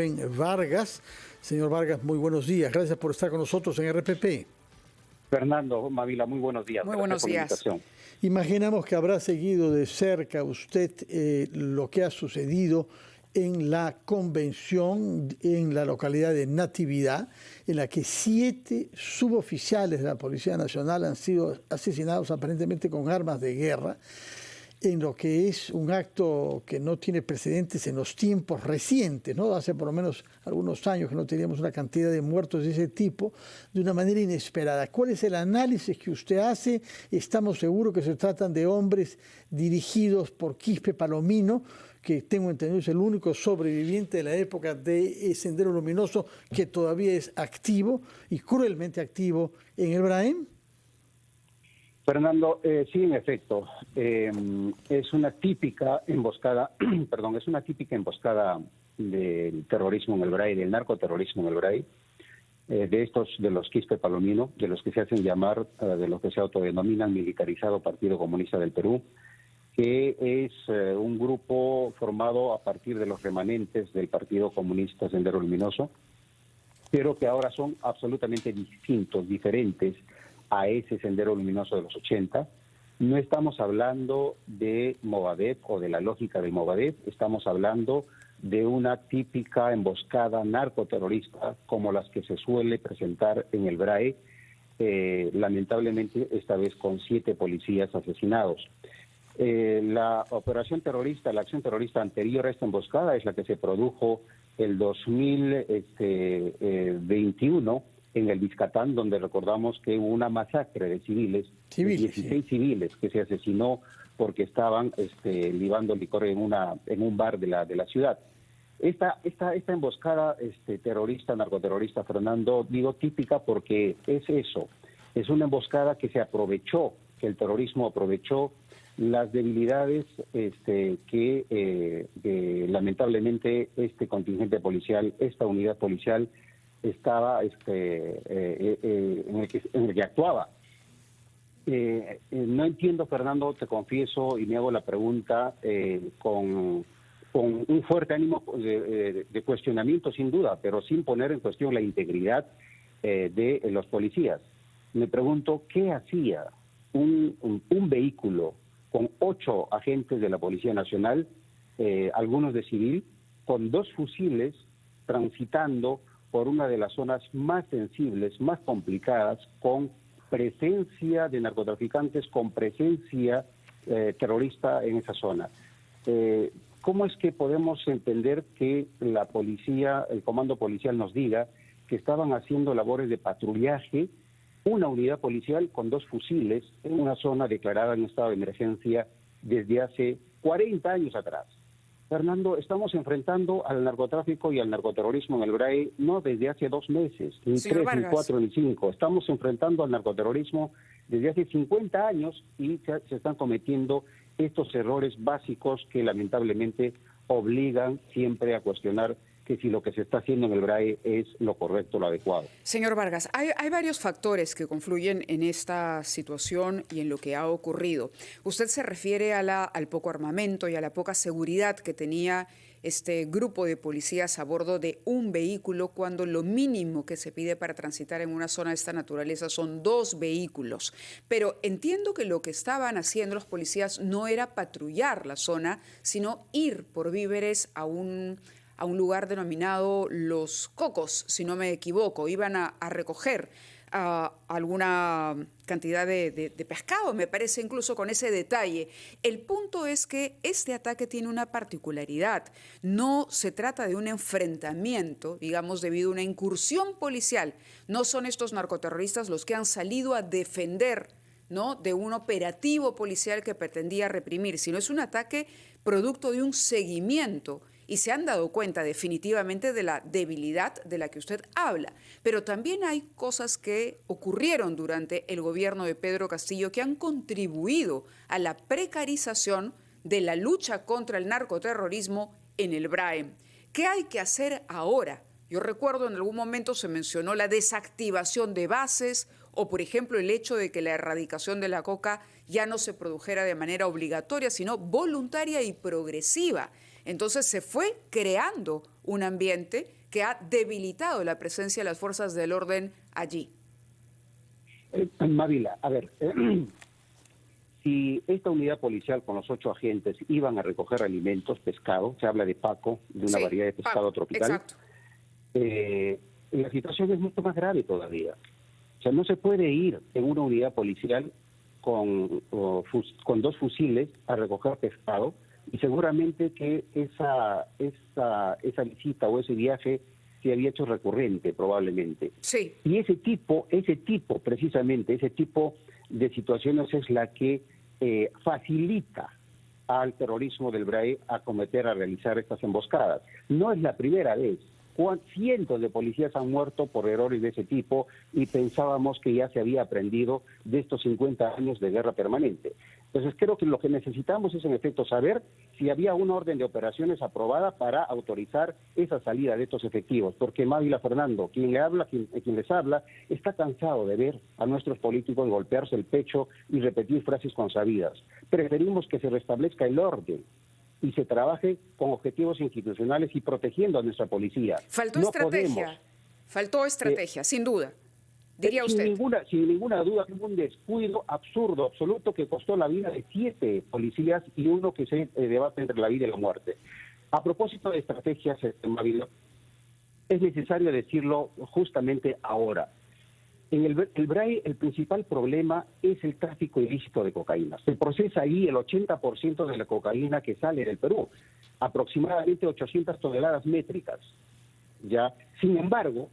Rubén Vargas. Señor Vargas, muy buenos días. Gracias por estar con nosotros en RPP. Fernando, Mavila, muy buenos días. Muy buenos días. Imaginamos que habrá seguido de cerca usted lo que ha sucedido en la convención en la localidad de Natividad, en la que 7 suboficiales de la Policía Nacional han sido asesinados aparentemente con armas de guerra, en lo que es un acto que no tiene precedentes en los tiempos recientes, ¿no? Hace por lo menos algunos años que no teníamos una cantidad de muertos de ese tipo, de una manera inesperada. ¿Cuál es el análisis que usted hace? Estamos seguros que se tratan de hombres dirigidos por Quispe Palomino, que tengo entendido es el único sobreviviente de la época de Sendero Luminoso que todavía es activo y cruelmente activo en el Braem. Fernando, sí, en efecto, es una típica emboscada, es una típica emboscada del terrorismo en el Bray, del narcoterrorismo en el Bray, de los Quispe Palomino, de los que se hacen llamar, de los que se autodenominan militarizado Partido Comunista del Perú, que es un grupo formado a partir de los remanentes del Partido Comunista Sendero Luminoso, pero que ahora son absolutamente distintos, diferentes a ese Sendero Luminoso de los 80. No estamos hablando de Movadef o de la lógica de Movadef, estamos hablando de una típica emboscada narcoterrorista como las que se suele presentar en el BRAE, lamentablemente esta vez con 7 policías asesinados. La operación terrorista, la acción terrorista anterior a esta emboscada es la que se produjo el 2021 en el Vizcatán, donde recordamos que hubo una masacre de civiles, 16 civiles que se asesinó porque estaban libando licor en un bar de la ciudad. Esta emboscada terrorista, narcoterrorista, Fernando, digo típica porque es eso, es una emboscada que se aprovechó, que el terrorismo aprovechó las debilidades que lamentablemente este contingente policial, esta unidad policial estaba en el que actuaba. No entiendo, Fernando, te confieso y me hago la pregunta con un fuerte ánimo de cuestionamiento sin duda, pero sin poner en cuestión la integridad de los policías. Me pregunto, ¿qué hacía un vehículo con 8 agentes de la Policía Nacional, algunos de civil, con 2 fusiles transitando por una de las zonas más sensibles, más complicadas, con presencia de narcotraficantes, con presencia terrorista en esa zona? ¿Cómo es que podemos entender que la policía, el comando policial nos diga que estaban haciendo labores de patrullaje, una unidad policial con 2 fusiles en una zona declarada en estado de emergencia desde hace 40 años atrás? Fernando, estamos enfrentando al narcotráfico y al narcoterrorismo en el BRAE no desde hace 2 meses, ni 3, ni 4, ni 5. Estamos enfrentando al narcoterrorismo desde hace 50 años y se están cometiendo estos errores básicos que lamentablemente obligan siempre a cuestionar que si lo que se está haciendo en el BRAE es lo correcto, lo adecuado. Señor Vargas, hay varios factores que confluyen en esta situación y en lo que ha ocurrido. Usted se refiere al poco armamento y a la poca seguridad que tenía este grupo de policías a bordo de un vehículo, cuando lo mínimo que se pide para transitar en una zona de esta naturaleza son 2 vehículos. Pero entiendo que lo que estaban haciendo los policías no era patrullar la zona, sino ir por víveres a un lugar denominado Los Cocos, si no me equivoco. Iban a recoger alguna cantidad de pescado, me parece, incluso con ese detalle. El punto es que este ataque tiene una particularidad. No se trata de un enfrentamiento, digamos, debido a una incursión policial. No son estos narcoterroristas los que han salido a defender, ¿no?, de un operativo policial que pretendía reprimir, sino es un ataque producto de un seguimiento. Y se han dado cuenta definitivamente de la debilidad de la que usted habla. Pero también hay cosas que ocurrieron durante el gobierno de Pedro Castillo que han contribuido a la precarización de la lucha contra el narcoterrorismo en el BRAE. ¿Qué hay que hacer ahora? Yo recuerdo en algún momento se mencionó la desactivación de bases o, por ejemplo, el hecho de que la erradicación de la coca ya no se produjera de manera obligatoria, sino voluntaria y progresiva. Entonces se fue creando un ambiente que ha debilitado la presencia de las fuerzas del orden allí. Mávila, a ver, si esta unidad policial con los 8 agentes iban a recoger alimentos, pescado, se habla de paco, de una variedad de pescado tropical, exacto. La situación es mucho más grave todavía. O sea, no se puede ir en una unidad policial con 2 fusiles a recoger pescado, y seguramente que esa visita o ese viaje se había hecho recurrente probablemente. Sí. Y ese tipo de situaciones es la que facilita al terrorismo del BRAE a realizar estas emboscadas. No es la primera vez. Cientos de policías han muerto por errores de ese tipo y pensábamos que ya se había aprendido de estos 50 años de guerra permanente. Entonces creo que lo que necesitamos es en efecto saber si había una orden de operaciones aprobada para autorizar esa salida de estos efectivos, porque Mávila Fernando, quien les habla, está cansado de ver a nuestros políticos golpearse el pecho y repetir frases consabidas. Preferimos que se restablezca el orden y se trabaje con objetivos institucionales y protegiendo a nuestra policía. Faltó estrategia, sin duda, diría usted. Sin ninguna duda, hubo un descuido absurdo, absoluto, que costó la vida de 7 policías y uno que se debate entre la vida y la muerte. A propósito de estrategias, Mávila, es necesario decirlo justamente ahora. En el BRAE el principal problema es el tráfico ilícito de cocaína. Se procesa ahí el 80% de la cocaína que sale del Perú, aproximadamente 800 toneladas métricas. ¿Ya? Sin embargo,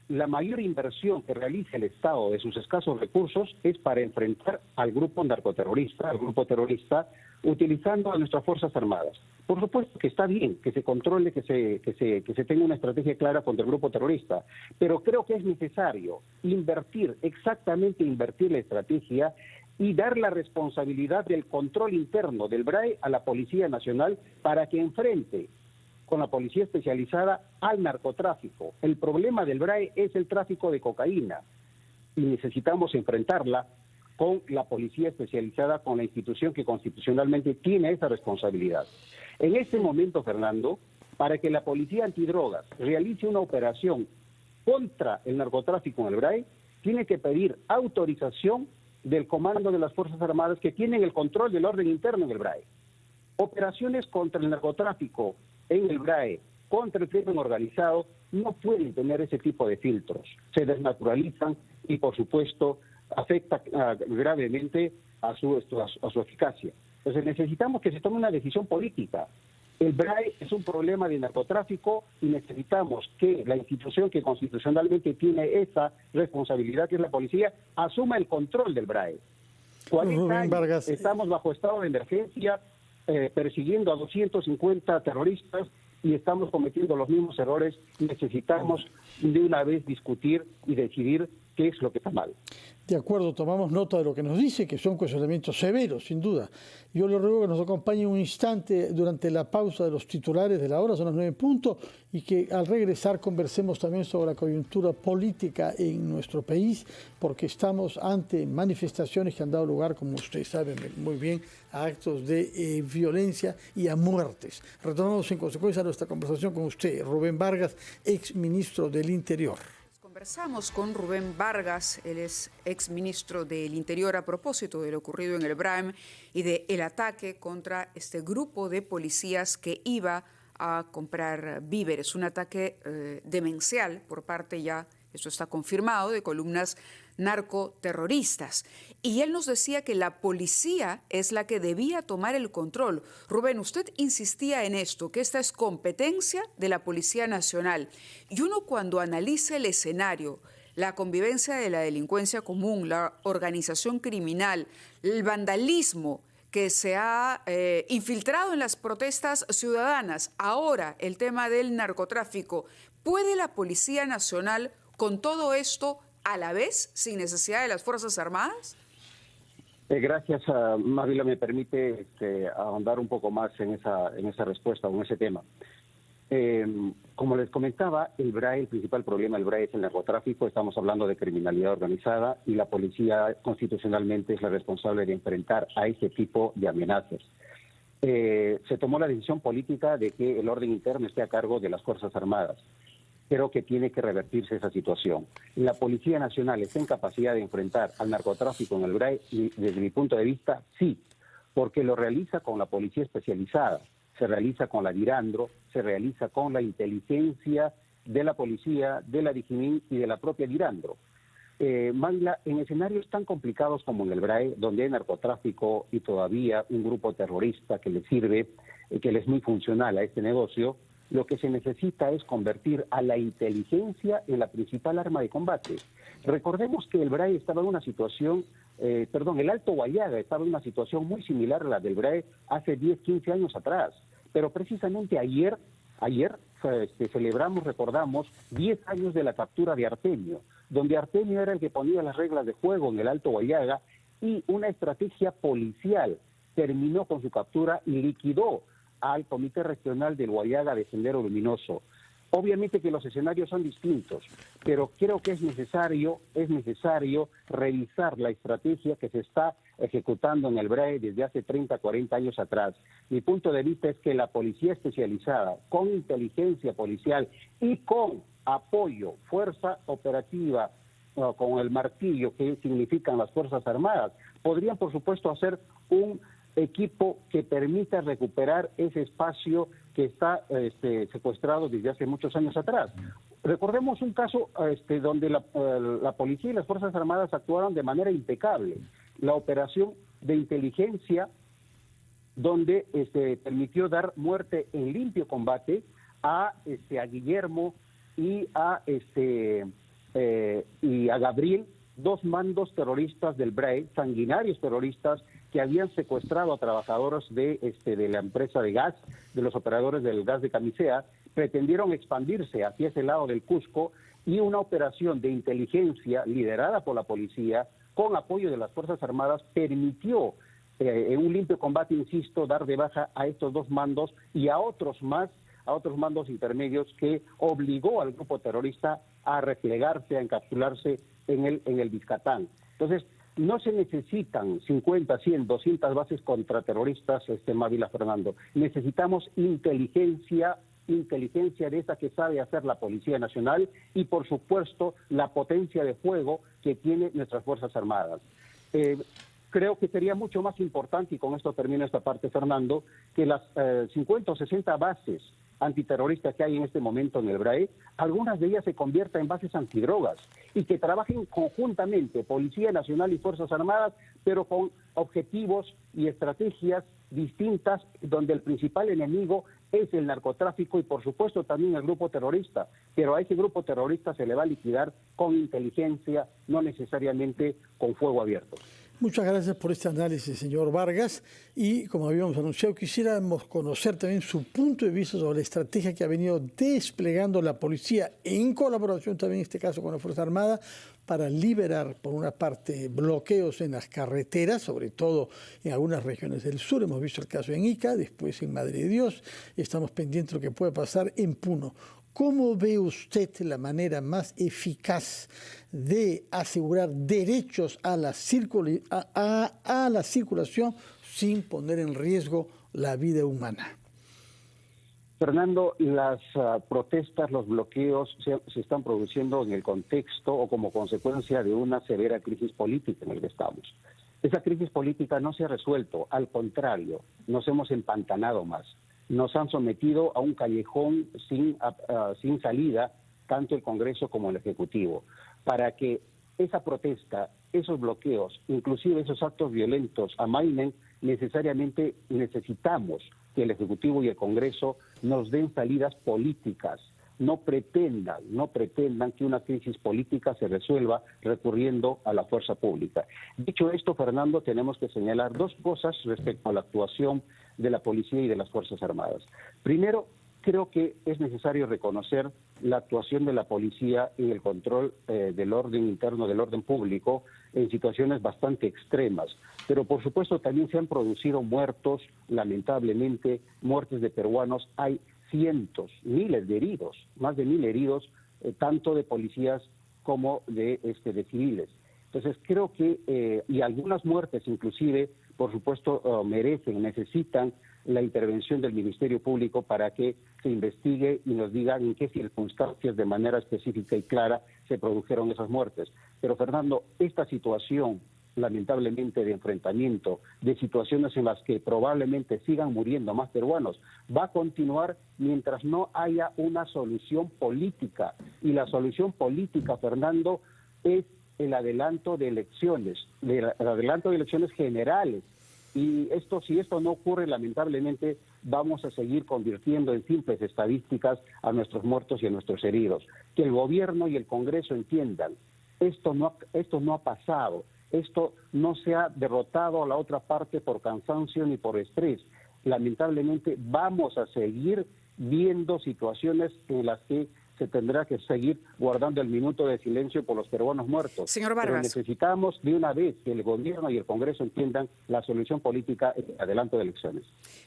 la mayor inversión que realiza el Estado de sus escasos recursos es para enfrentar al grupo terrorista, utilizando a nuestras Fuerzas Armadas. Por supuesto que está bien que se controle, que se tenga una estrategia clara contra el grupo terrorista, pero creo que es necesario invertir la estrategia y dar la responsabilidad del control interno del BRAE a la Policía Nacional para que enfrente con la policía especializada al narcotráfico. El problema del BRAE es el tráfico de cocaína y necesitamos enfrentarla con la policía especializada, con la institución que constitucionalmente tiene esa responsabilidad. En este momento, Fernando, para que la policía antidrogas realice una operación contra el narcotráfico en el BRAE, tiene que pedir autorización del Comando de las Fuerzas Armadas que tienen el control del orden interno en el BRAE. Operaciones contra el narcotráfico en el BRAE, contra el crimen organizado, no pueden tener ese tipo de filtros. Se desnaturalizan y, por supuesto, afecta gravemente a su eficacia. Entonces necesitamos que se tome una decisión política. El BRAE es un problema de narcotráfico y necesitamos que la institución que constitucionalmente tiene esa responsabilidad, que es la policía, asuma el control del BRAE. 40 años estamos bajo estado de emergencia, persiguiendo a 250 terroristas y estamos cometiendo los mismos errores. Necesitamos de una vez discutir y decidir qué es lo que está mal. De acuerdo, tomamos nota de lo que nos dice, que son cuestionamientos severos, sin duda. Yo le ruego que nos acompañe un instante durante la pausa de los titulares de la hora, son las 9:00, y que al regresar conversemos también sobre la coyuntura política en nuestro país, porque estamos ante manifestaciones que han dado lugar, como ustedes saben muy bien, a actos de violencia y a muertes. Retomamos en consecuencia nuestra conversación con usted, Rubén Vargas, ex ministro del Interior. Conversamos con Rubén Vargas, él es exministro del Interior, a propósito de lo ocurrido en el BRAEM y del ataque contra este grupo de policías que iba a comprar víveres. Un ataque demencial por parte ya, esto está confirmado, de columnas narcoterroristas. Y él nos decía que la policía es la que debía tomar el control. Rubén, usted insistía en esto, que esta es competencia de la Policía Nacional. Y uno cuando analiza el escenario, la convivencia de la delincuencia común, la organización criminal, el vandalismo que se ha infiltrado en las protestas ciudadanas, ahora el tema del narcotráfico, ¿puede la Policía Nacional con todo esto a la vez, sin necesidad de las Fuerzas Armadas? Gracias, Mávila, me permite ahondar un poco más en esa respuesta o en ese tema. Como les comentaba, el principal problema del BRAE es el narcotráfico. Estamos hablando de criminalidad organizada y la policía constitucionalmente es la responsable de enfrentar a ese tipo de amenazas. se tomó la decisión política de que el orden interno esté a cargo de las Fuerzas Armadas. Creo que tiene que revertirse esa situación. La Policía Nacional está en capacidad de enfrentar al narcotráfico en el BRAE, y desde mi punto de vista, sí, porque lo realiza con la policía especializada, se realiza con la DIRANDRO, se realiza con la inteligencia de la policía, de la DIGIMIN y de la propia DIRANDRO. Mangla, en escenarios tan complicados como en el BRAE, donde hay narcotráfico y todavía un grupo terrorista que le sirve, que le es muy funcional a este negocio, lo que se necesita es convertir a la inteligencia en la principal arma de combate. Recordemos que el BRAE estaba en una situación, el Alto Guayaga estaba en una situación muy similar a la del BRAE hace 10, 15 años atrás. Pero precisamente ayer celebramos, recordamos, 10 años de la captura de Artemio, donde Artemio era el que ponía las reglas de juego en el Alto Guayaga, y una estrategia policial terminó con su captura y liquidó al Comité Regional del Guayaga de Sendero Luminoso. Obviamente que los escenarios son distintos, pero creo que es necesario revisar la estrategia que se está ejecutando en el BRAE desde hace 30, 40 años atrás. Mi punto de vista es que la policía especializada, con inteligencia policial y con apoyo, fuerza operativa, con el martillo que significan las Fuerzas Armadas, podrían, por supuesto, hacer un equipo que permita recuperar ese espacio que está secuestrado desde hace muchos años atrás. Recordemos un caso donde la policía y las Fuerzas Armadas actuaron de manera impecable. La operación de inteligencia, donde permitió dar muerte en limpio combate a Guillermo y a Gabriel, dos mandos terroristas del BRAE, sanguinarios terroristas, que habían secuestrado a trabajadores de la empresa de gas, de los operadores del gas de Camisea, pretendieron expandirse hacia ese lado del Cusco, y una operación de inteligencia liderada por la policía, con apoyo de las Fuerzas Armadas, permitió en un limpio combate, insisto, dar de baja a estos dos mandos y a otros mandos intermedios, que obligó al grupo terrorista a replegarse, a encapsularse en el Biscatán. Entonces, no se necesitan 50, 100, 200 bases contraterroristas, Mávila Fernando. Necesitamos inteligencia de esa que sabe hacer la Policía Nacional, y, por supuesto, la potencia de fuego que tienen nuestras Fuerzas Armadas. Creo que sería mucho más importante, y con esto termino esta parte, Fernando, que las 50 o 60 bases antiterroristas que hay en este momento en el BRAE, algunas de ellas se conviertan en bases antidrogas, y que trabajen conjuntamente Policía Nacional y Fuerzas Armadas, pero con objetivos y estrategias distintas, donde el principal enemigo es el narcotráfico y, por supuesto, también el grupo terrorista. Pero a ese grupo terrorista se le va a liquidar con inteligencia, no necesariamente con fuego abierto. Muchas gracias por este análisis, señor Vargas. Y como habíamos anunciado, quisiéramos conocer también su punto de vista sobre la estrategia que ha venido desplegando la policía, en colaboración también en este caso con la Fuerza Armada, para liberar, por una parte, bloqueos en las carreteras, sobre todo en algunas regiones del sur. Hemos visto el caso en Ica, después en Madre de Dios, y estamos pendientes de lo que puede pasar en Puno. ¿Cómo ve usted la manera más eficaz de asegurar derechos a la circulación sin poner en riesgo la vida humana? Fernando, las protestas, los bloqueos se están produciendo en el contexto o como consecuencia de una severa crisis política en la que estamos. Esa crisis política no se ha resuelto, al contrario, nos hemos empantanado más. Nos han sometido a un callejón sin salida, tanto el Congreso como el Ejecutivo. Para que esa protesta, esos bloqueos, inclusive esos actos violentos amainen, necesariamente necesitamos que el Ejecutivo y el Congreso nos den salidas políticas. No pretendan que una crisis política se resuelva recurriendo a la fuerza pública. Dicho esto, Fernando, tenemos que señalar dos cosas respecto a la actuación de la policía y de las Fuerzas Armadas. Primero, creo que es necesario reconocer la actuación de la policía en el control del orden interno, del orden público, en situaciones bastante extremas. Pero, por supuesto, también se han producido muertos, lamentablemente, muertes de peruanos. Hay cientos, miles de heridos, más de 1000 heridos, tanto de policías como de civiles. Entonces, creo que, y algunas muertes inclusive, por supuesto, necesitan la intervención del Ministerio Público para que se investigue y nos digan en qué circunstancias de manera específica y clara se produjeron esas muertes. Pero Fernando, esta situación lamentablemente de enfrentamiento, de situaciones en las que probablemente sigan muriendo más peruanos, va a continuar mientras no haya una solución política. Y la solución política, Fernando, es el adelanto de elecciones, generales. Y si esto no ocurre, lamentablemente vamos a seguir convirtiendo en simples estadísticas a nuestros muertos y a nuestros heridos. Que el gobierno y el Congreso entiendan, esto no ha pasado. Esto no se ha derrotado a la otra parte por cansancio ni por estrés. Lamentablemente vamos a seguir viendo situaciones en las que se tendrá que seguir guardando el minuto de silencio por los peruanos muertos. Señor Vargas. Pero necesitamos de una vez que el gobierno y el Congreso entiendan la solución política en adelanto de elecciones.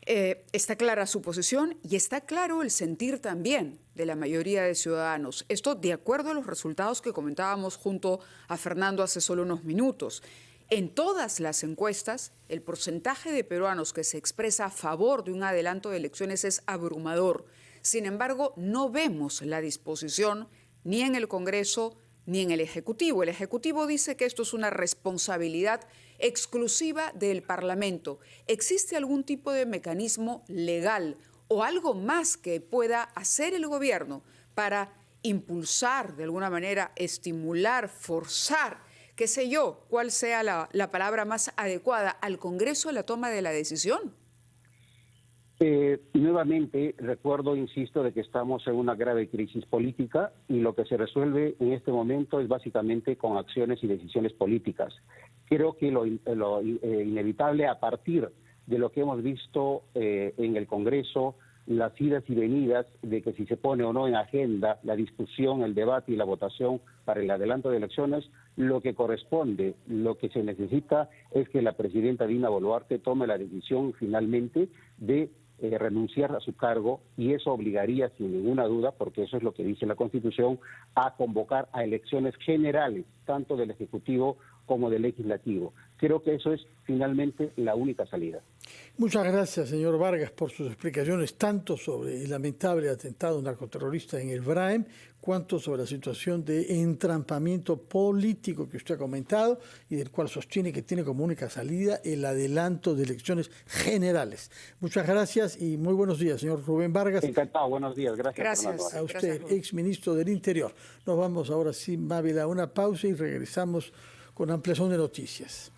Está clara su posición y está claro el sentir también de la mayoría de ciudadanos. Esto de acuerdo a los resultados que comentábamos junto a Fernando hace solo unos minutos. En todas las encuestas, el porcentaje de peruanos que se expresa a favor de un adelanto de elecciones es abrumador. Sin embargo, no vemos la disposición ni en el Congreso ni en el Ejecutivo. El Ejecutivo dice que esto es una responsabilidad exclusiva del Parlamento. ¿Existe algún tipo de mecanismo legal o algo más que pueda hacer el gobierno para impulsar, de alguna manera, estimular, forzar, qué sé yo, cuál sea la palabra más adecuada, al Congreso a la toma de la decisión? Nuevamente, recuerdo, insisto, de que estamos en una grave crisis política y lo que se resuelve en este momento es básicamente con acciones y decisiones políticas. Creo que lo inevitable a partir de lo que hemos visto en el Congreso, las idas y venidas de que si se pone o no en agenda la discusión, el debate y la votación para el adelanto de elecciones, lo que corresponde, lo que se necesita es que la presidenta Dina Boluarte tome la decisión finalmente de renunciar a su cargo, y eso obligaría sin ninguna duda, porque eso es lo que dice la Constitución, a convocar a elecciones generales, tanto del Ejecutivo como del Legislativo. Creo que eso es finalmente la única salida. Muchas gracias, señor Vargas, por sus explicaciones, tanto sobre el lamentable atentado narcoterrorista en el Braem, cuanto sobre la situación de entrampamiento político que usted ha comentado y del cual sostiene que tiene como única salida el adelanto de elecciones generales. Muchas gracias y muy buenos días, señor Rubén Vargas. Encantado, buenos días. Gracias. Fernando. A usted, exministro del Interior. Nos vamos ahora sí, Mávila, a una pausa y regresamos con ampliación de noticias.